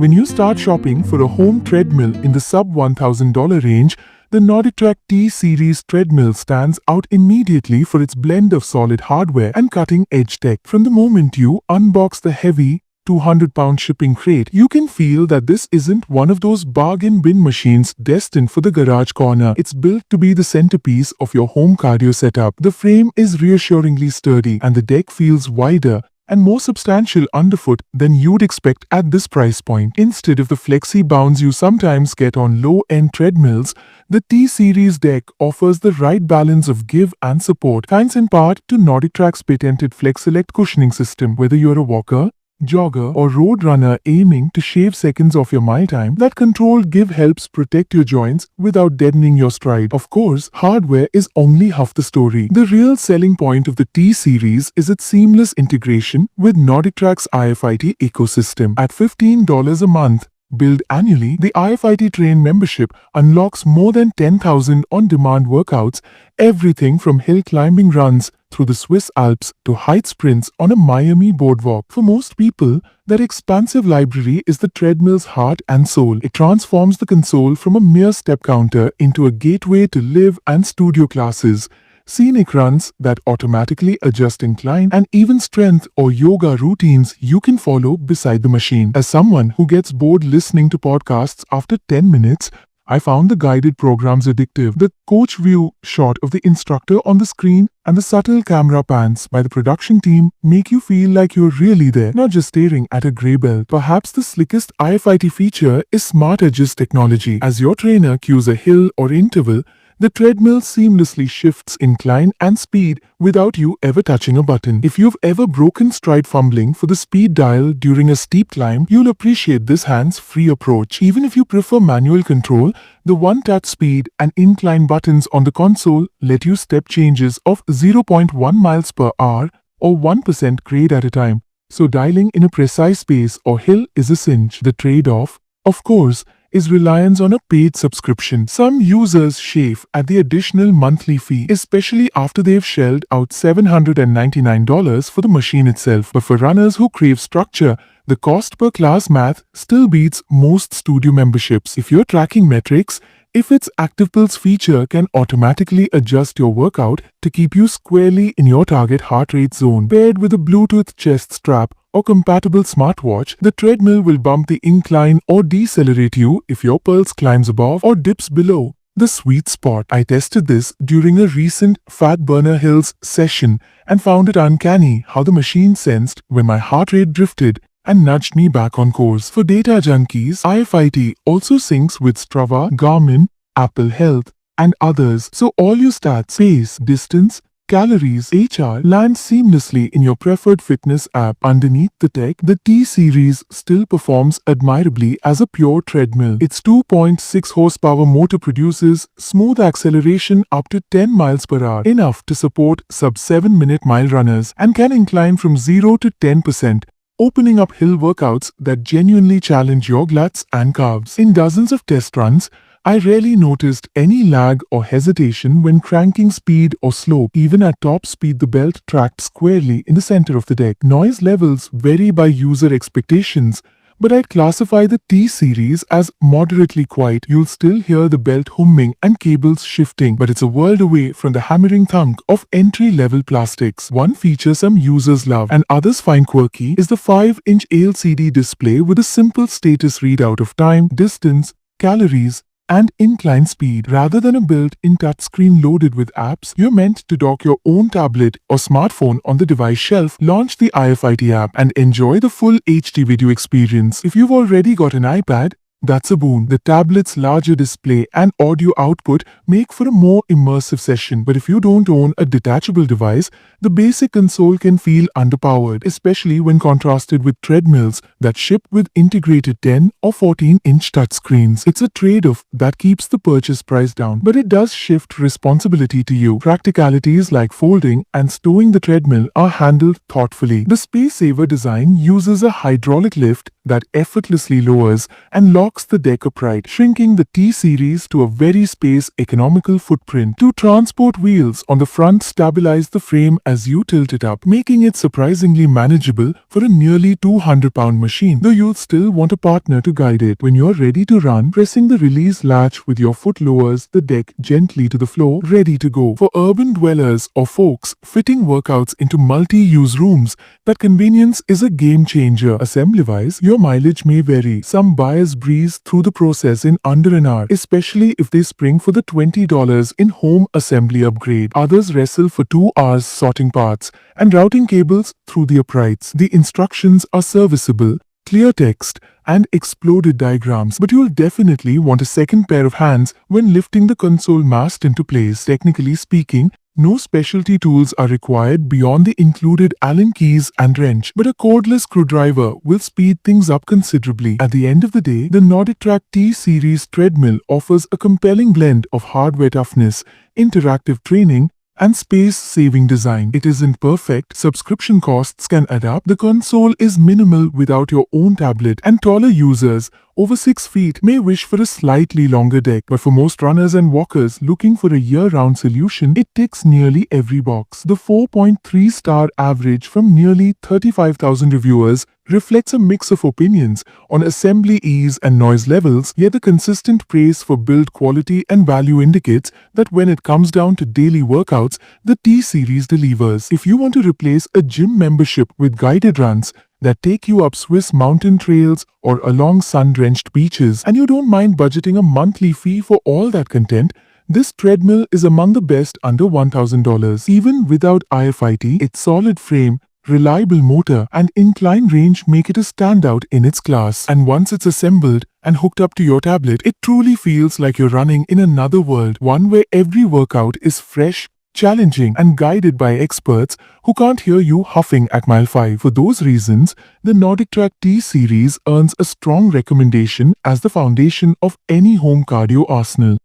When you start shopping for a home treadmill in the sub $1,000 range, the NordicTrack T-Series Treadmill stands out immediately for its blend of solid hardware and cutting-edge tech. From the moment you unbox the heavy 200-pound shipping crate, you can feel that this isn't one of those bargain bin machines destined for the garage corner. It's built to be the centerpiece of your home cardio setup. The frame is reassuringly sturdy, and the deck feels wider and more substantial underfoot than you'd expect at this price point. Instead of the flexi bounds you sometimes get on low-end treadmills, the T-Series deck offers the right balance of give and support, thanks in part to NordicTrack's patented FlexSelect cushioning system. Whether you're a walker, jogger, or road runner aiming to shave seconds off your mile time, that controlled give helps protect your joints without deadening your stride. Of course, hardware is only half the story. The real selling point of the T-Series is its seamless integration with NordicTrack's IFIT ecosystem. At $15 a month, billed annually, the IFIT Train membership unlocks more than 10,000 on-demand workouts, everything from hill climbing runs through the Swiss Alps to height sprints on a Miami boardwalk. For most people, that expansive library is the treadmill's heart and soul. It transforms the console from a mere step counter into a gateway to live and studio classes, scenic runs that automatically adjust incline, and even strength or yoga routines you can follow beside the machine. As someone who gets bored listening to podcasts after 10 minutes, I found the guided programs addictive. The coach view shot of the instructor on the screen and the subtle camera pans by the production team make you feel like you're really there, not just staring at a grey belt. Perhaps the slickest IFIT feature is Smart Edges technology. As your trainer cues a hill or interval, the treadmill seamlessly shifts incline and speed without you ever touching a button. If you've ever broken stride fumbling for the speed dial during a steep climb, you'll appreciate this hands-free approach. Even if you prefer manual control, the one-touch speed and incline buttons on the console let you step changes of 0.1 miles per hour or 1% grade at a time. So dialing in a precise pace or hill is a cinch. The trade-off, of course, is reliance on a paid subscription. Some users chafe at the additional monthly fee, especially after they've shelled out $799 for the machine itself. But for runners who crave structure, the cost per class math still beats most studio memberships. If you're tracking metrics, if its Active Pulse feature can automatically adjust your workout to keep you squarely in your target heart rate zone, paired with a Bluetooth chest strap or compatible smartwatch, the treadmill will bump the incline or decelerate you if your pulse climbs above or dips below the sweet spot. I tested this during a recent Fat Burner Hills session and found it uncanny how the machine sensed when my heart rate drifted and nudged me back on course. For data junkies, IFIT also syncs with Strava, Garmin, Apple Health, and others, so all your stats, pace, distance, calories, HR land seamlessly in your preferred fitness app. Underneath the tech, the T-Series still performs admirably as a pure treadmill. Its 2.6 horsepower motor produces smooth acceleration up to 10 miles per hour, enough to support sub-7-minute mile runners, and can incline from 0 to 10%. Opening up hill workouts that genuinely challenge your glutes and calves. In dozens of test runs, I rarely noticed any lag or hesitation when cranking speed or slope. Even at top speed, the belt tracked squarely in the center of the deck. Noise levels vary by user expectations, but I'd classify the T-Series as moderately quiet. You'll still hear the belt humming and cables shifting, but it's a world away from the hammering thunk of entry-level plastics. One feature some users love and others find quirky is the 5-inch LCD display with a simple status readout of time, distance, calories, and incline speed. Rather than a built-in touchscreen loaded with apps, you're meant to dock your own tablet or smartphone on the device shelf, launch the IFIT app, and enjoy the full HD video experience. If you've already got an iPad, that's a boon. The tablet's larger display and audio output make for a more immersive session. But if you don't own a detachable device, the basic console can feel underpowered, especially when contrasted with treadmills that ship with integrated 10 or 14-inch touchscreens. It's a trade-off that keeps the purchase price down, but it does shift responsibility to you. Practicalities like folding and stowing the treadmill are handled thoughtfully. The space-saver design uses a hydraulic lift that effortlessly lowers and locks locks the deck upright, shrinking the T-Series to a very space-economical footprint. Two transport wheels on the front stabilize the frame as you tilt it up, making it surprisingly manageable for a nearly 200-pound machine, though you'll still want a partner to guide it. When you're ready to run, pressing the release latch with your foot lowers the deck gently to the floor, ready to go. For urban dwellers or folks fitting workouts into multi-use rooms, that convenience is a game changer. Assembly-wise, your mileage may vary. Some buyers breeze through the process in under an hour, especially if they spring for the $20 in-home assembly upgrade. Others wrestle for 2 hours sorting parts and routing cables through the uprights. The instructions are serviceable, clear text, and exploded diagrams, but you'll definitely want a second pair of hands when lifting the console mast into place. Technically speaking, no specialty tools are required beyond the included Allen keys and wrench, but a cordless screwdriver will speed things up considerably. At the end of the day, the NordicTrack T-Series Treadmill offers a compelling blend of hardware toughness, interactive training, and space-saving design. It isn't perfect, subscription costs can add up, the console is minimal without your own tablet, and taller users over 6 feet may wish for a slightly longer deck. But for most runners and walkers looking for a year-round solution, it ticks nearly every box. The 4.3-star average from nearly 35,000 reviewers reflects a mix of opinions on assembly ease and noise levels, yet the consistent praise for build quality and value indicates that when it comes down to daily workouts, the T-Series delivers. If you want to replace a gym membership with guided runs that take you up Swiss mountain trails or along sun-drenched beaches, and you don't mind budgeting a monthly fee for all that content, this treadmill is among the best under $1,000. Even without RFID, its solid frame, reliable motor, and incline range make it a standout in its class. And once it's assembled and hooked up to your tablet, it truly feels like you're running in another world, one where every workout is fresh, challenging, and guided by experts who can't hear you huffing at mile 5. For those reasons, the NordicTrack T-Series earns a strong recommendation as the foundation of any home cardio arsenal.